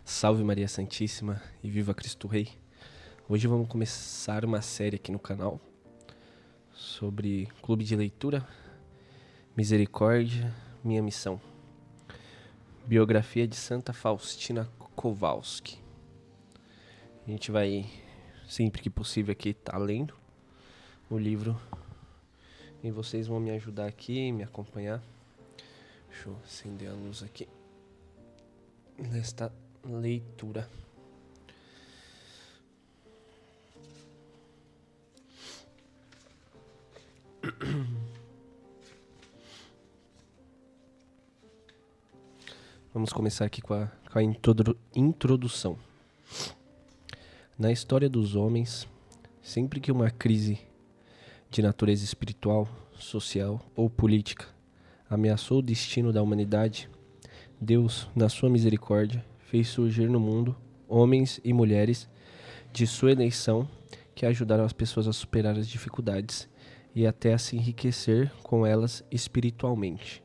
Salve Maria Santíssima e viva Cristo Rei. Hoje vamos começar uma série aqui no canal sobre clube de leitura, misericórdia, minha missão. Biografia de Santa Faustina Kowalski. A gente vai, sempre que possível aqui, tá lendo o livro e vocês vão me ajudar aqui, me acompanhar. Deixa eu acender a luz aqui nesta leitura. Vamos começar aqui com a introdução. Na história dos homens, sempre que uma crise de natureza espiritual, social ou política ameaçou o destino da humanidade, Deus, na sua misericórdia, fez surgir no mundo homens e mulheres de sua eleição que ajudaram as pessoas a superar as dificuldades e até a se enriquecer com elas espiritualmente.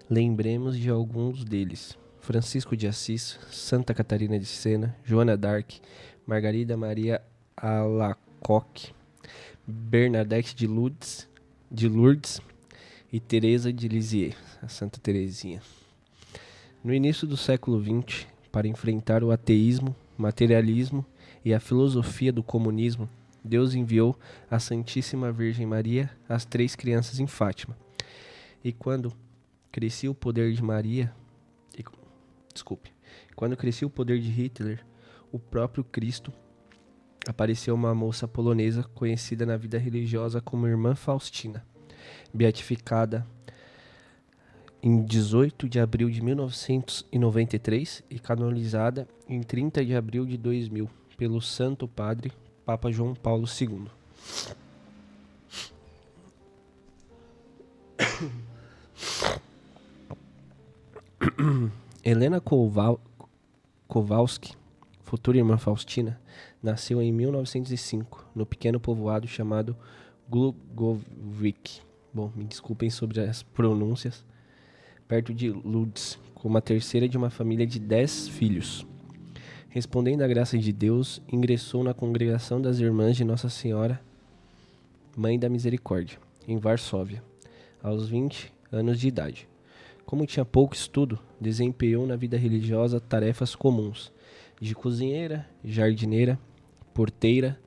Lembremos de alguns deles: Francisco de Assis, Santa Catarina de Sena, Joana d'Arc, Margarida Maria Alacoque, Bernadette de Lourdes e Teresa de Lisieux, a Santa Teresinha. No início do século XX, para enfrentar o ateísmo, materialismo e a filosofia do comunismo, Deus enviou a Santíssima Virgem Maria às 3 crianças em Fátima. E quando crescia o poder de Hitler, o próprio Cristo, apareceu uma moça polonesa conhecida na vida religiosa como Irmã Faustina, beatificada em 18 de abril de 1993 e canonizada em 30 de abril de 2000 pelo Santo Padre Papa João Paulo II. Helena Kowalski, futura Irmã Faustina, nasceu em 1905, no pequeno povoado chamado Glugovic. Bom, me desculpem sobre as pronúncias. Perto de Lourdes, como a terceira de uma família de 10 filhos. Respondendo à graça de Deus, ingressou na congregação das Irmãs de Nossa Senhora, Mãe da Misericórdia, em Varsóvia, aos 20 anos de idade. Como tinha pouco estudo, desempenhou na vida religiosa tarefas comuns, de cozinheira, jardineira, porteira,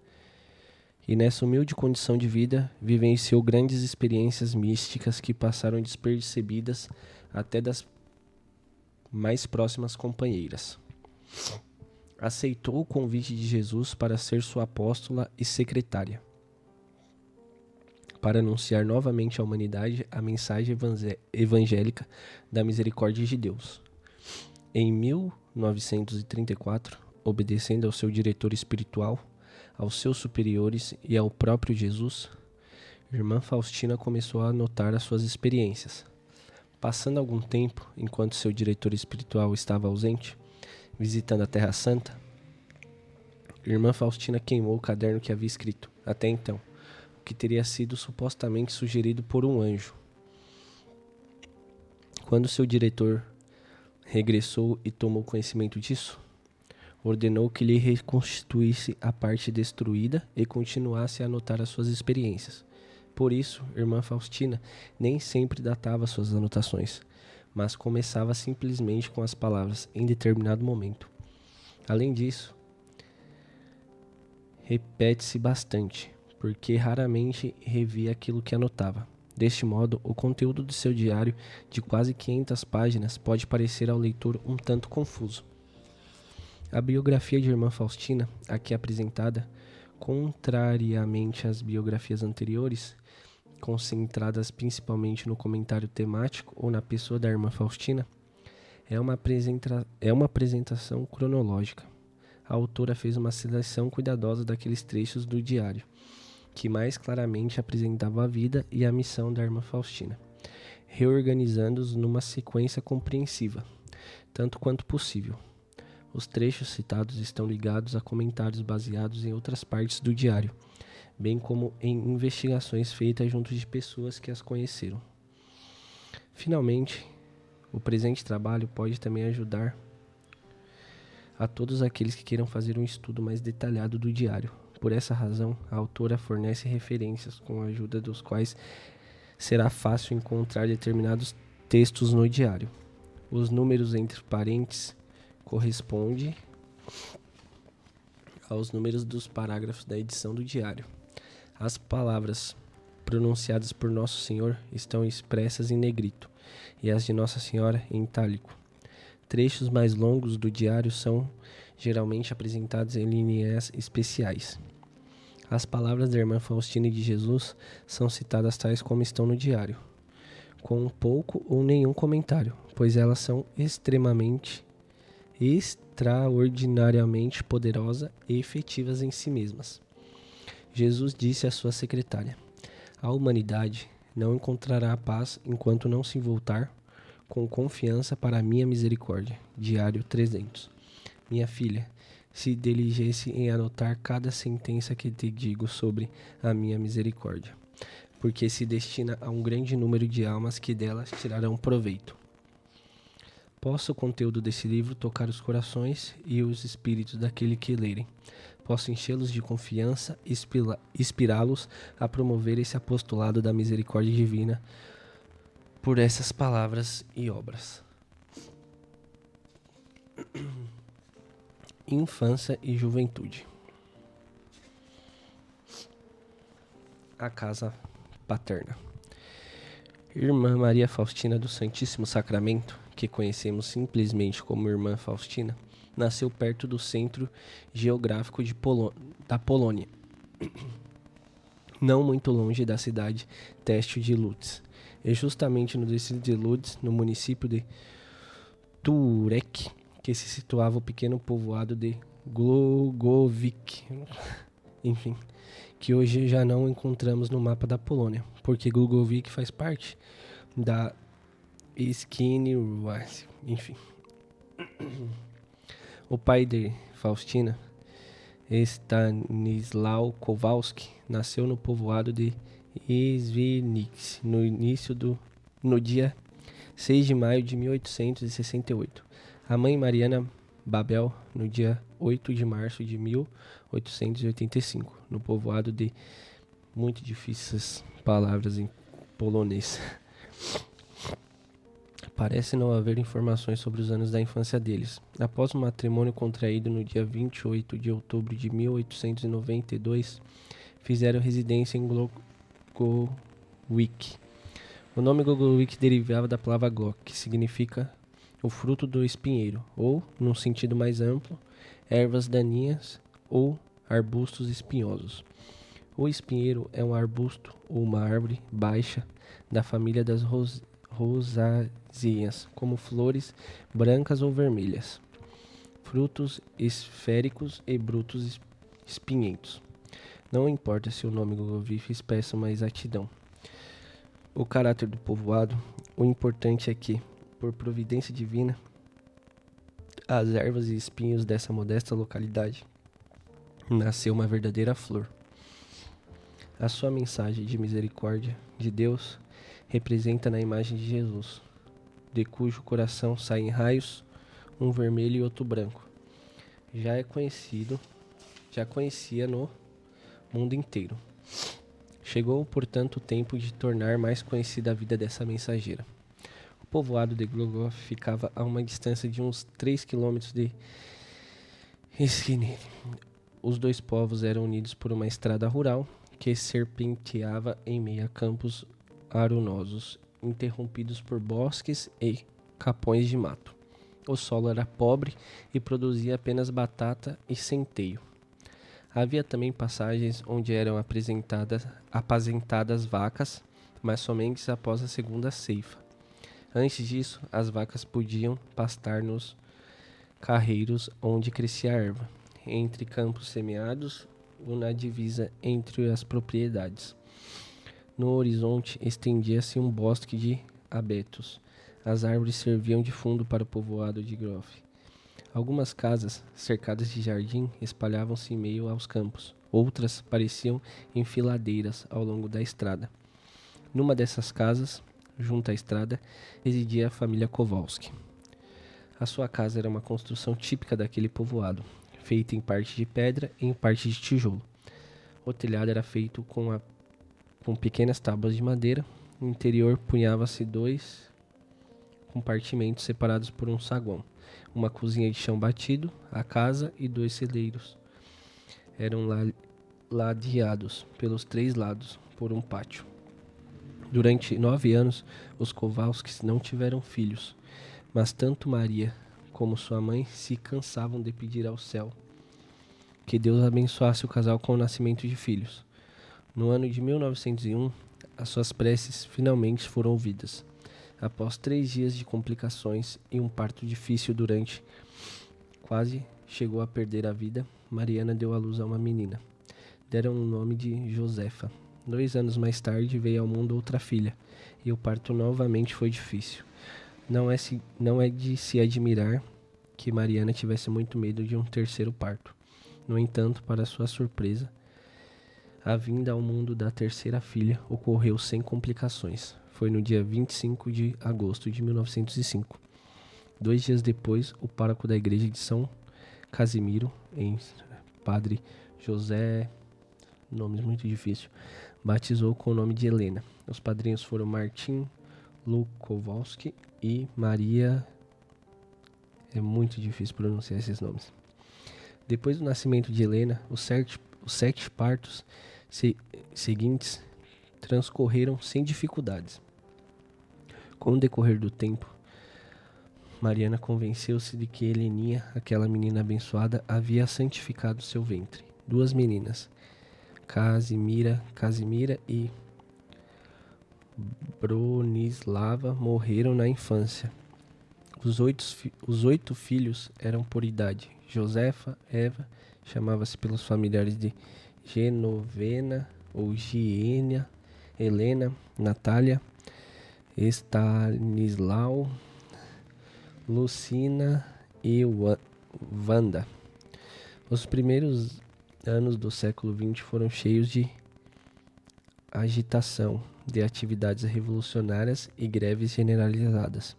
e nessa humilde condição de vida vivenciou grandes experiências místicas que passaram despercebidas até das mais próximas companheiras. Aceitou o convite de Jesus para ser sua apóstola e secretária, para anunciar novamente à humanidade a mensagem evangélica da misericórdia de Deus. Em 1934, obedecendo ao seu diretor espiritual, aos seus superiores e ao próprio Jesus, Irmã Faustina começou a anotar as suas experiências. Passando algum tempo, enquanto seu diretor espiritual estava ausente, visitando a Terra Santa, Irmã Faustina queimou o caderno que havia escrito, até então, o que teria sido supostamente sugerido por um anjo. Quando seu diretor regressou e tomou conhecimento disso, ordenou que lhe reconstituísse a parte destruída e continuasse a anotar as suas experiências. Por isso, Irmã Faustina nem sempre datava suas anotações, mas começava simplesmente com as palavras em determinado momento. Além disso, repete-se bastante, porque raramente revia aquilo que anotava. Deste modo, o conteúdo do seu diário, de quase 500 páginas, pode parecer ao leitor um tanto confuso. A biografia de Irmã Faustina, aqui apresentada, contrariamente às biografias anteriores, concentradas principalmente no comentário temático ou na pessoa da Irmã Faustina, é uma apresentação cronológica. A autora fez uma seleção cuidadosa daqueles trechos do diário, que mais claramente apresentavam a vida e a missão da Irmã Faustina, reorganizando-os numa sequência compreensiva, tanto quanto possível. Os trechos citados estão ligados a comentários baseados em outras partes do diário, bem como em investigações feitas junto de pessoas que as conheceram. Finalmente, o presente trabalho pode também ajudar a todos aqueles que queiram fazer um estudo mais detalhado do diário. Por essa razão, a autora fornece referências com a ajuda dos quais será fácil encontrar determinados textos no diário. Os números entre parênteses correspondem aos números dos parágrafos da edição do diário. As palavras pronunciadas por Nosso Senhor estão expressas em negrito e as de Nossa Senhora em itálico. Trechos mais longos do diário são geralmente apresentados em linhas especiais. As palavras da irmã Faustina e de Jesus são citadas tais como estão no diário, com pouco ou nenhum comentário, pois elas são extraordinariamente poderosas e efetivas em si mesmas. Jesus disse à sua secretária: a humanidade não encontrará a paz enquanto não se voltar com confiança para a minha misericórdia. Diário 300. Minha filha, se diligesse em anotar cada sentença que te digo sobre a minha misericórdia, porque se destina a um grande número de almas que delas tirarão proveito. Possa o conteúdo desse livro tocar os corações e os espíritos daquele que lerem. Posso enchê-los de confiança e inspirá-los a promover esse apostolado da misericórdia divina por essas palavras e obras. Infância e juventude. A casa paterna. Irmã Maria Faustina do Santíssimo Sacramento, que conhecemos simplesmente como Irmã Faustina, nasceu perto do centro geográfico da Polônia, não muito longe da cidade têxtil de Lutz. E justamente no distrito de Lutz, no município de Turek, que se situava o pequeno povoado de Głogowicz, enfim, que hoje já não encontramos no mapa da Polônia, porque Głogowicz faz parte da Skierniewice, enfim. O pai de Faustina, Stanisław Kowalski, nasceu no povoado de Świnicy no dia 6 de maio de 1868. A mãe Mariana Babel, no dia 8 de março de 1885, no povoado de... Muito difíceis palavras em polonês. Parece não haver informações sobre os anos da infância deles. Após um matrimônio contraído no dia 28 de outubro de 1892, fizeram residência em Głogowicz. O nome Głogowicz derivava da palavra Głog, que significa o fruto do espinheiro, ou, num sentido mais amplo, ervas daninhas ou arbustos espinhosos. O espinheiro é um arbusto ou uma árvore baixa da família das rosáceas, como flores brancas ou vermelhas, frutos esféricos e brutos espinhentos. Não importa se o nome Głogowicz expressa uma exatidão. O caráter do povoado, o importante é que, por providência divina, as ervas e espinhos dessa modesta localidade nasceu uma verdadeira flor. A sua mensagem de misericórdia de Deus representa na imagem de Jesus, de cujo coração saem raios, um vermelho e outro branco. Já conhecia no mundo inteiro. Chegou, portanto, o tempo de tornar mais conhecida a vida dessa mensageira. O povoado de Głogów ficava a uma distância de uns 3 quilômetros de Świnicy. Os dois povos eram unidos por uma estrada rural que serpenteava em meio a campos aronosos, interrompidos por bosques e capões de mato. O solo era pobre e produzia apenas batata e centeio. Havia também passagens onde eram apacentadas vacas, mas somente após a segunda ceifa. Antes disso, as vacas podiam pastar nos carreiros onde crescia a erva, entre campos semeados ou na divisa entre as propriedades. No horizonte estendia-se um bosque de abetos. As árvores serviam de fundo para o povoado de Głogów. Algumas casas, cercadas de jardim, espalhavam-se em meio aos campos. Outras pareciam enfiladeiras ao longo da estrada. Numa dessas casas, junto à estrada, residia a família Kowalski. A sua casa era uma construção típica daquele povoado, feita em parte de pedra e em parte de tijolo. O telhado era feito com pequenas tábuas de madeira. No interior punhava-se 2 compartimentos separados por um saguão, uma cozinha de chão batido, a casa e 2 celeiros. Eram ladeados pelos 3 lados por um pátio. Durante 9 anos, os Kowalskis não tiveram filhos, mas tanto Maria como sua mãe se cansavam de pedir ao céu que Deus abençoasse o casal com o nascimento de filhos. No ano de 1901, as suas preces finalmente foram ouvidas. Após 3 dias de complicações e um parto difícil quase chegou a perder a vida, Mariana deu à luz a uma menina. Deram o nome de Josefa. 2 anos mais tarde veio ao mundo outra filha, e o parto novamente foi difícil. Não é de se admirar que Mariana tivesse muito medo de um terceiro parto. No entanto, para sua surpresa, a vinda ao mundo da terceira filha ocorreu sem complicações. Foi no dia 25 de agosto de 1905. 2 dias depois, o pároco da igreja de São Casimiro, em Padre José, nomes muito difíceis, batizou com o nome de Helena. Os padrinhos foram Martin Kowalski e Maria. É muito difícil pronunciar esses nomes. Depois do nascimento de Helena, os 7 partos seguintes transcorreram sem dificuldades. Com o decorrer do tempo, Mariana convenceu-se de que Heleninha, aquela menina abençoada, havia santificado seu ventre. 2 meninas, Casimira e Bronislava, morreram na infância. Os 8 filhos eram por idade. Josefa, Eva, chamava-se pelos familiares de Genovena ou Giênia, Helena, Natália, Stanislau, Lucina e Wanda. Os primeiros anos do século XX foram cheios de agitação, de atividades revolucionárias e greves generalizadas.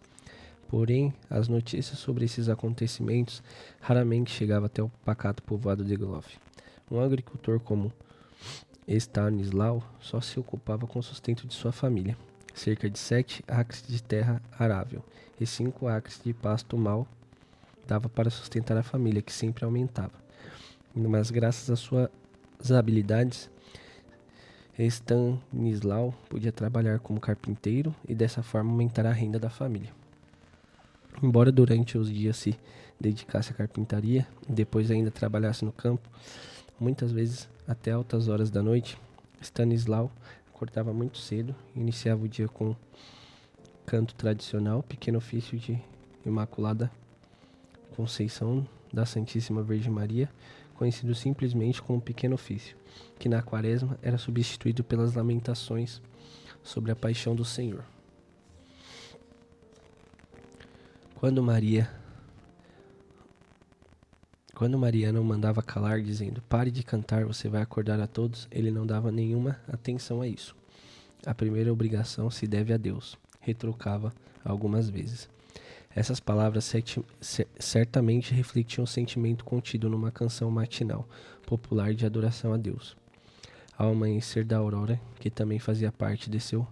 Porém, as notícias sobre esses acontecimentos raramente chegavam até o pacato povoado de Glove. Um agricultor como Stanislau só se ocupava com o sustento de sua família. Cerca de 7 acres de terra arável e 5 acres de pasto mal dava para sustentar a família, que sempre aumentava. Mas graças às suas habilidades, Stanislau podia trabalhar como carpinteiro e dessa forma aumentar a renda da família. Embora durante os dias se dedicasse à carpintaria e depois ainda trabalhasse no campo, muitas vezes até altas horas da noite, Stanislau acordava muito cedo e iniciava o dia com canto tradicional, pequeno ofício de Imaculada Conceição da Santíssima Virgem Maria, conhecido simplesmente como pequeno ofício, que na quaresma era substituído pelas lamentações sobre a paixão do Senhor. Quando Maria não mandava calar, dizendo: "Pare de cantar, você vai acordar a todos", ele não dava nenhuma atenção a isso. "A primeira obrigação se deve a Deus", retrucava algumas vezes. Essas palavras certamente refletiam o sentimento contido numa canção matinal popular de adoração a Deus. Ao amanhecer da aurora, que também fazia parte de seu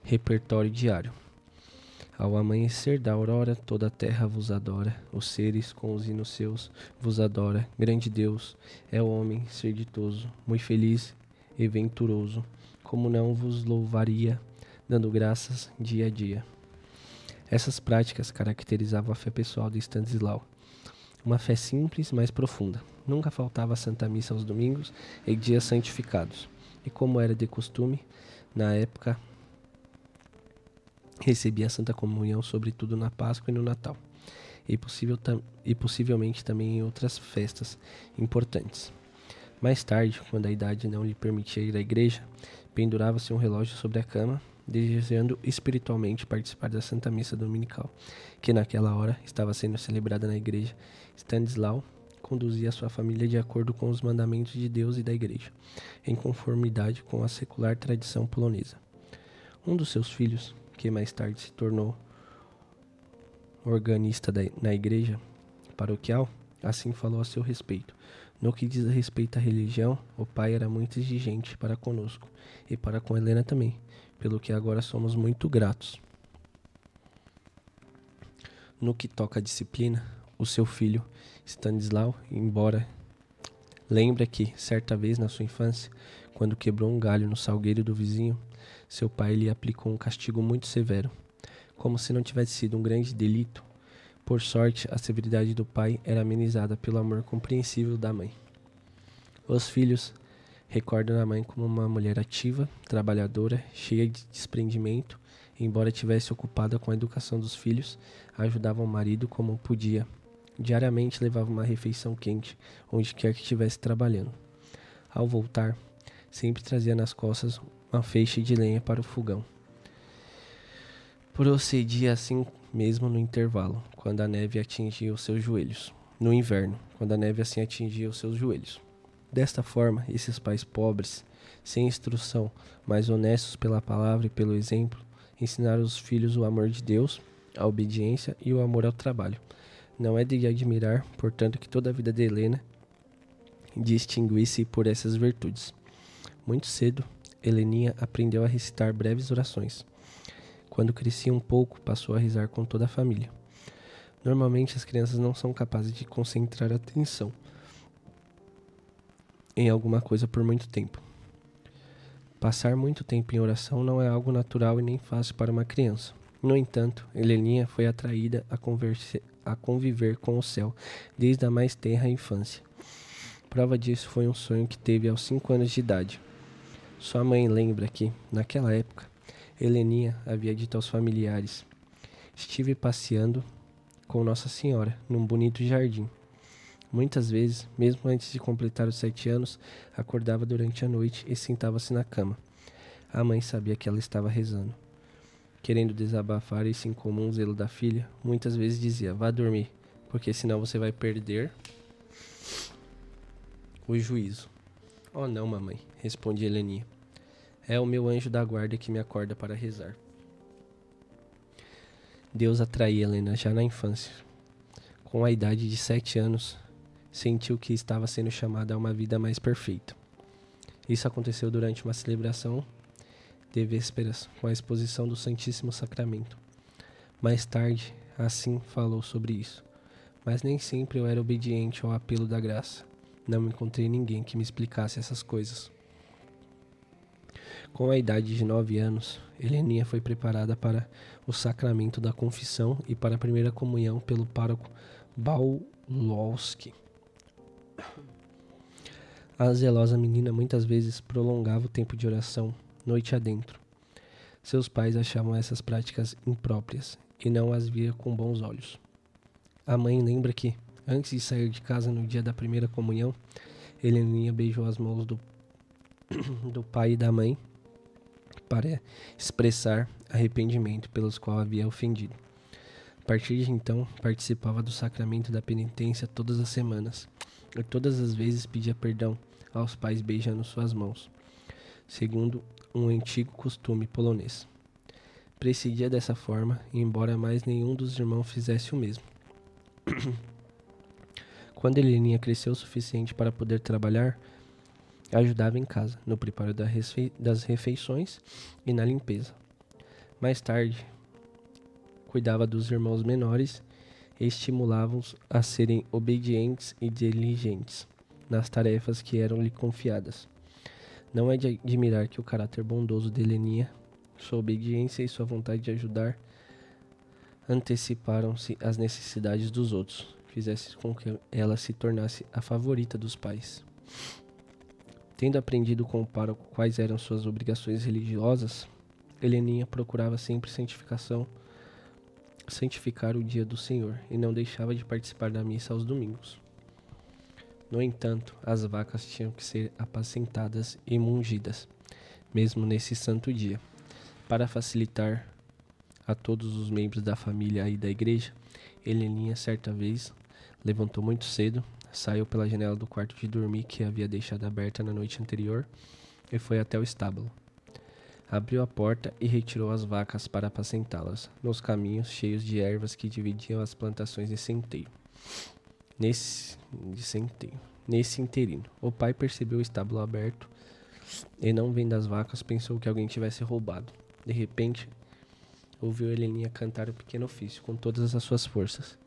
repertório diário. Ao amanhecer da aurora, toda a terra vos adora, os seres com os hinos seus vos adora. Grande Deus, é o homem ser ditoso, muito feliz e venturoso, como não vos louvaria, dando graças dia a dia. Essas práticas caracterizavam a fé pessoal de Stanislau, uma fé simples, mas profunda. Nunca faltava a Santa Missa aos domingos e dias santificados, e como era de costume, na época recebia a Santa Comunhão, sobretudo na Páscoa e no Natal, e possivelmente também em outras festas importantes. Mais tarde, quando a idade não lhe permitia ir à igreja, pendurava-se um relógio sobre a cama, desejando espiritualmente participar da Santa Missa Dominical, que naquela hora estava sendo celebrada na igreja. Stanislau conduzia sua família de acordo com os mandamentos de Deus e da igreja, em conformidade com a secular tradição polonesa. Um dos seus filhos, que mais tarde se tornou organista na igreja paroquial, assim falou a seu respeito. No que diz respeito à religião, o pai era muito exigente para conosco e para com Helena também, pelo que agora somos muito gratos. No que toca à disciplina, o seu filho, Stanislau, embora lembra que, certa vez na sua infância, quando quebrou um galho no salgueiro do vizinho, seu pai lhe aplicou um castigo muito severo, como se não tivesse sido um grande delito. Por sorte, a severidade do pai era amenizada pelo amor compreensível da mãe. Os filhos recordam a mãe como uma mulher ativa, trabalhadora, cheia de desprendimento. Embora estivesse ocupada com a educação dos filhos, ajudava o marido como podia. Diariamente levava uma refeição quente, onde quer que estivesse trabalhando. Ao voltar, sempre trazia nas costas uma feixe de lenha para o fogão. Procedia assim mesmo no intervalo, quando a neve atingia os seus joelhos. No inverno, quando a neve assim atingia os seus joelhos. Desta forma, esses pais pobres, sem instrução, mas honestos pela palavra e pelo exemplo, ensinaram aos filhos o amor de Deus, a obediência e o amor ao trabalho. Não é de admirar, portanto, que toda a vida de Helena distinguisse por essas virtudes. Muito cedo, Heleninha aprendeu a recitar breves orações. Quando crescia um pouco, passou a rezar com toda a família. Normalmente, as crianças não são capazes de concentrar a atenção em alguma coisa por muito tempo. Passar muito tempo em oração não é algo natural e nem fácil para uma criança. No entanto, Heleninha foi atraída a conviver com o céu desde a mais tenra infância. Prova disso foi um sonho que teve aos 5 anos de idade. Sua mãe lembra que, naquela época, Heleninha havia dito aos familiares: "Estive passeando com Nossa Senhora num bonito jardim. Muitas vezes, mesmo antes de completar os 7 anos, acordava durante a noite e sentava-se na cama. A mãe sabia que ela estava rezando. Querendo desabafar esse incomum zelo da filha, muitas vezes dizia: vá dormir, porque senão você vai perder o juízo. Oh não, mamãe, respondia Heleninha. É o meu anjo da guarda que me acorda para rezar. Deus atraía Helena já na infância. Com a idade de 7 anos, sentiu que estava sendo chamada a uma vida mais perfeita. Isso aconteceu durante uma celebração de vésperas com a exposição do Santíssimo Sacramento. Mais tarde, assim falou sobre isso. Mas nem sempre eu era obediente ao apelo da graça. Não encontrei ninguém que me explicasse essas coisas. Com a idade de 9 anos, Heleninha foi preparada para o sacramento da confissão e para a primeira comunhão pelo pároco Bałowski. A zelosa menina muitas vezes prolongava o tempo de oração, noite adentro. Seus pais achavam essas práticas impróprias e não as via com bons olhos. A mãe lembra que, antes de sair de casa no dia da primeira comunhão, Heleninha beijou as mãos do pai e da mãe para expressar arrependimento pelos quais havia ofendido. A partir de então, participava do sacramento da penitência todas as semanas, e todas as vezes pedia perdão aos pais beijando suas mãos, segundo um antigo costume polonês. Precedia dessa forma, embora mais nenhum dos irmãos fizesse o mesmo. Quando Heleninha cresceu o suficiente para poder trabalhar, ajudava em casa, no preparo das refeições e na limpeza. Mais tarde, cuidava dos irmãos menores e estimulava-os a serem obedientes e diligentes nas tarefas que eram-lhe confiadas. Não é de admirar que o caráter bondoso de Heleninha, sua obediência e sua vontade de ajudar anteciparam-se às necessidades dos outros, fizesse com que ela se tornasse a favorita dos pais. Tendo aprendido com o pároco quais eram suas obrigações religiosas, Heleninha procurava sempre santificar o dia do Senhor e não deixava de participar da missa aos domingos. No entanto, as vacas tinham que ser apacentadas e mungidas, mesmo nesse santo dia. Para facilitar a todos os membros da família e da igreja, Heleninha certa vez levantou muito cedo, saiu pela janela do quarto de dormir que havia deixado aberta na noite anterior e foi até o estábulo. Abriu a porta e retirou as vacas para apacentá-las, nos caminhos cheios de ervas que dividiam as plantações de centeio. Nesse interino, o pai percebeu o estábulo aberto e, não vendo as vacas, pensou que alguém tivesse roubado. De repente, ouviu Heleninha cantar o pequeno ofício com todas as suas forças.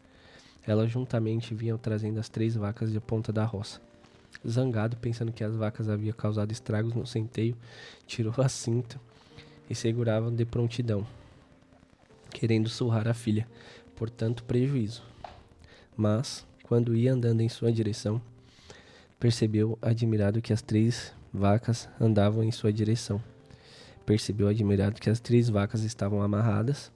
Elas juntamente vinham trazendo as 3 vacas de ponta da roça. Zangado, pensando que as vacas haviam causado estragos no centeio, tirou a cinta e segurava de prontidão, querendo surrar a filha, por tanto prejuízo. Mas, quando ia andando em sua direção, percebeu admirado que as 3 vacas andavam em sua direção. Percebeu admirado que as 3 vacas estavam amarradas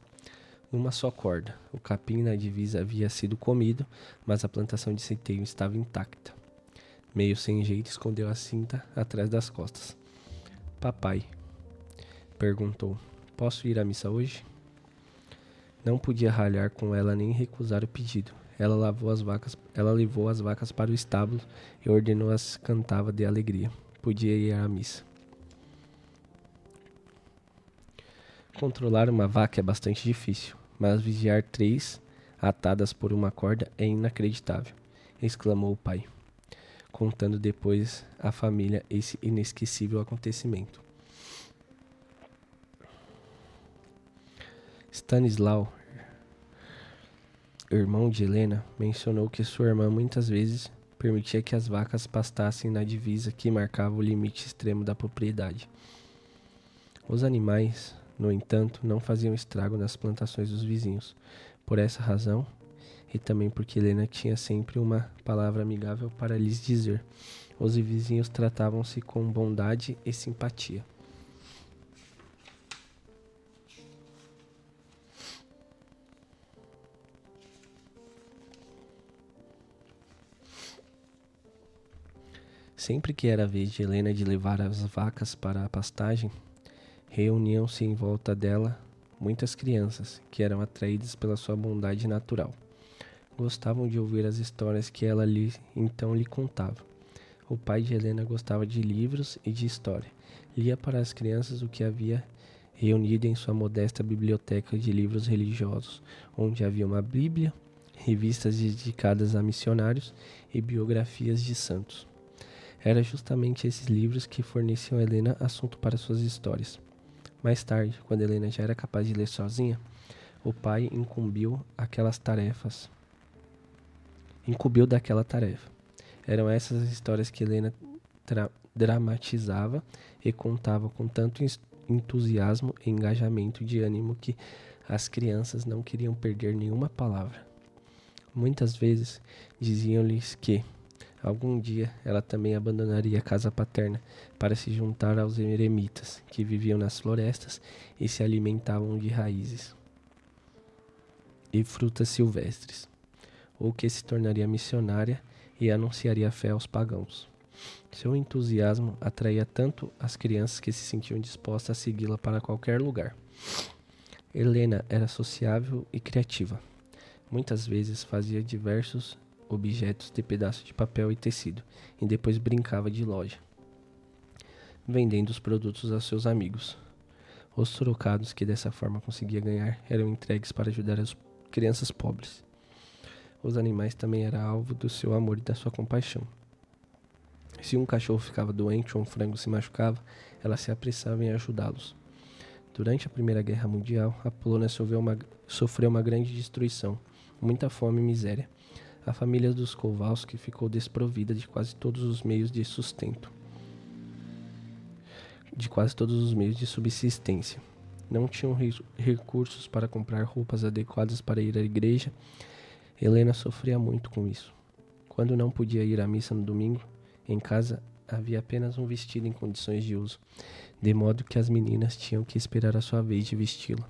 numa só corda. O capim na divisa havia sido comido, mas a plantação de centeio estava intacta. Meio sem jeito, escondeu a cinta atrás das costas. Papai, perguntou, posso ir à missa hoje? Não podia ralhar com ela nem recusar o pedido. Ela levou as vacas para o estábulo e ordenou-as cantava de alegria. Podia ir à missa. Controlar uma vaca é bastante difícil, mas vigiar 3 atadas por uma corda é inacreditável, exclamou o pai, contando depois à família esse inesquecível acontecimento. Stanislau, irmão de Helena, mencionou que sua irmã muitas vezes permitia que as vacas pastassem na divisa que marcava o limite extremo da propriedade. Os animais, no entanto, não faziam estrago nas plantações dos vizinhos. Por essa razão, e também porque Helena tinha sempre uma palavra amigável para lhes dizer, os vizinhos tratavam-se com bondade e simpatia. Sempre que era a vez de Helena de levar as vacas para a pastagem, reuniam-se em volta dela muitas crianças, que eram atraídas pela sua bondade natural. Gostavam de ouvir as histórias que ela então lhe contava. O pai de Helena gostava de livros e de história. Lia para as crianças o que havia reunido em sua modesta biblioteca de livros religiosos, onde havia uma Bíblia, revistas dedicadas a missionários e biografias de santos. Era justamente esses livros que forneciam a Helena assunto para suas histórias. Mais tarde, quando Helena já era capaz de ler sozinha, o pai incumbiu daquela tarefa. Eram essas as histórias que Helena dramatizava e contava com tanto entusiasmo e engajamento de ânimo que as crianças não queriam perder nenhuma palavra. Muitas vezes diziam-lhes que algum dia ela também abandonaria a casa paterna para se juntar aos eremitas que viviam nas florestas e se alimentavam de raízes e frutas silvestres, ou que se tornaria missionária e anunciaria a fé aos pagãos. Seu entusiasmo atraía tanto as crianças que se sentiam dispostas a segui-la para qualquer lugar. Helena era sociável e criativa. Muitas vezes fazia diversos objetos de pedaços de papel e tecido, e depois brincava de loja, vendendo os produtos aos seus amigos. Os trocados que dessa forma conseguia ganhar eram entregues para ajudar as crianças pobres. Os animais também eram alvo do seu amor e da sua compaixão. Se um cachorro ficava doente ou um frango se machucava, ela se apressava em ajudá-los. Durante a Primeira Guerra Mundial, a Polônia sofreu uma grande destruição, muita fome e miséria. A família dos Kowalski ficou desprovida de quase todos os meios de sustento, de quase todos os meios de subsistência. Não tinham recursos para comprar roupas adequadas para ir à igreja. Helena sofria muito com isso. Quando não podia ir à missa no domingo, em casa havia apenas um vestido em condições de uso, de modo que as meninas tinham que esperar a sua vez de vesti-lo.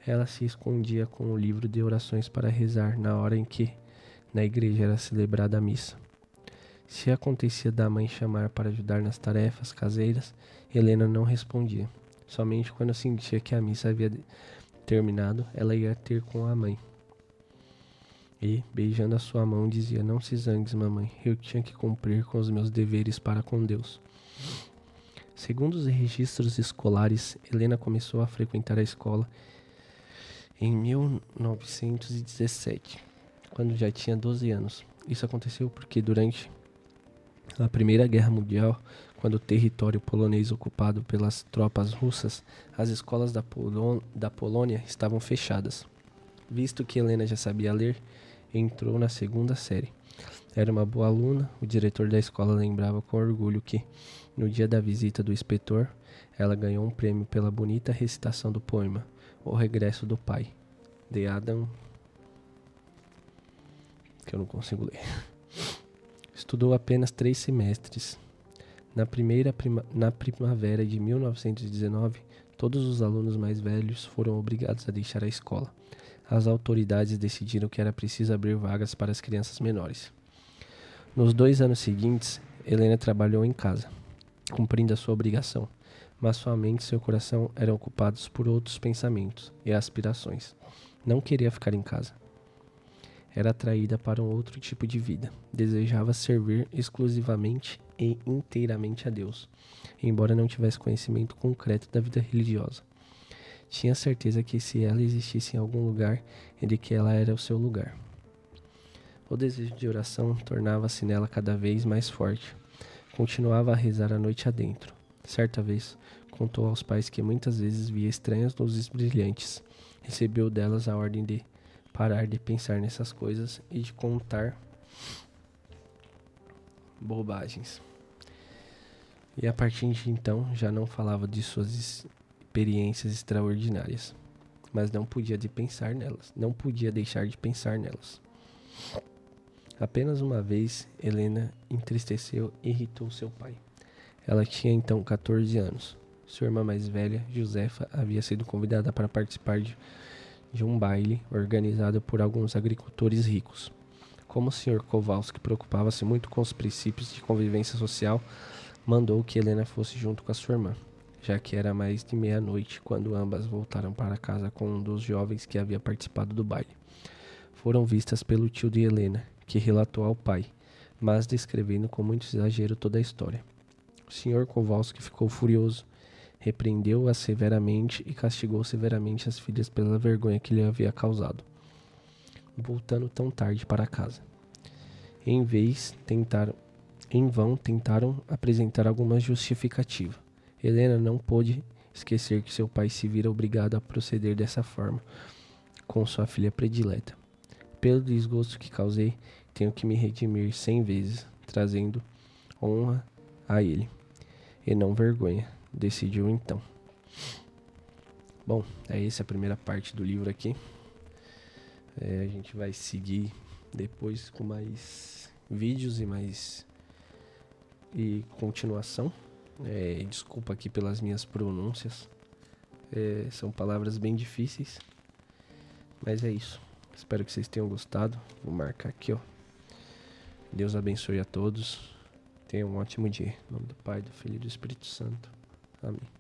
Ela se escondia com o livro de orações para rezar na hora em que na igreja era celebrada a missa. Se acontecia da mãe chamar para ajudar nas tarefas caseiras, Helena não respondia. Somente quando sentia que a missa havia terminado, ela ia ter com a mãe. E, beijando a sua mão, dizia: "Não se zangues, mamãe, eu tinha que cumprir com os meus deveres para com Deus." Segundo os registros escolares, Helena começou a frequentar a escola em 1917, quando já tinha 12 anos. Isso aconteceu porque durante a Primeira Guerra Mundial, quando o território polonês ocupado pelas tropas russas, as escolas da Polônia estavam fechadas. Visto que Helena já sabia ler, entrou na segunda série. Era uma boa aluna, o diretor da escola lembrava com orgulho que, no dia da visita do inspetor, ela ganhou um prêmio pela bonita recitação do poema O Regresso do Pai, de Adam, que eu não consigo ler. Estudou apenas 3 semestres. Na primavera de 1919, todos os alunos mais velhos foram obrigados a deixar a escola. As autoridades decidiram que era preciso abrir vagas para as crianças menores. Nos 2 anos seguintes, Helena trabalhou em casa, cumprindo a sua obrigação, mas sua mente e seu coração eram ocupados por outros pensamentos e aspirações. Não queria ficar em casa. Era atraída para um outro tipo de vida. Desejava servir exclusivamente e inteiramente a Deus, embora não tivesse conhecimento concreto da vida religiosa. Tinha certeza que se ela existisse em algum lugar, é de que ela era o seu lugar. O desejo de oração tornava-se nela cada vez mais forte. Continuava a rezar a noite adentro. Certa vez, contou aos pais que muitas vezes via estranhas luzes brilhantes. Recebeu delas a ordem de parar de pensar nessas coisas e de contar bobagens. E a partir de então, já não falava de suas experiências extraordinárias, mas não podia deixar de pensar nelas. Apenas uma vez, Helena entristeceu e irritou seu pai. Ela tinha então 14 anos. Sua irmã mais velha, Josefa, havia sido convidada para participar de um baile organizado por alguns agricultores ricos. Como o Sr. Kowalski preocupava-se muito com os princípios de convivência social, mandou que Helena fosse junto com a sua irmã, já que era mais de meia-noite quando ambas voltaram para casa com um dos jovens que havia participado do baile. Foram vistas pelo tio de Helena, que relatou ao pai, mas descrevendo com muito exagero toda a história. O Sr. Kowalski ficou furioso, repreendeu-a severamente e castigou severamente as filhas pela vergonha que lhe havia causado, voltando tão tarde para casa. Em vão tentaram apresentar alguma justificativa. Helena não pôde esquecer que seu pai se vira obrigado a proceder dessa forma com sua filha predileta. Pelo desgosto que causei, tenho que me redimir 100 vezes, trazendo honra a ele, e não vergonha, decidiu então. Bom, é essa a primeira parte do livro aqui. A gente vai seguir depois com mais vídeos e continuação. Desculpa aqui pelas minhas pronúncias. São palavras bem difíceis, mas é isso. Espero que vocês tenham gostado. Vou marcar aqui, ó. Deus abençoe a todos. Tenham um ótimo dia. Em nome do Pai, do Filho e do Espírito Santo. Amém.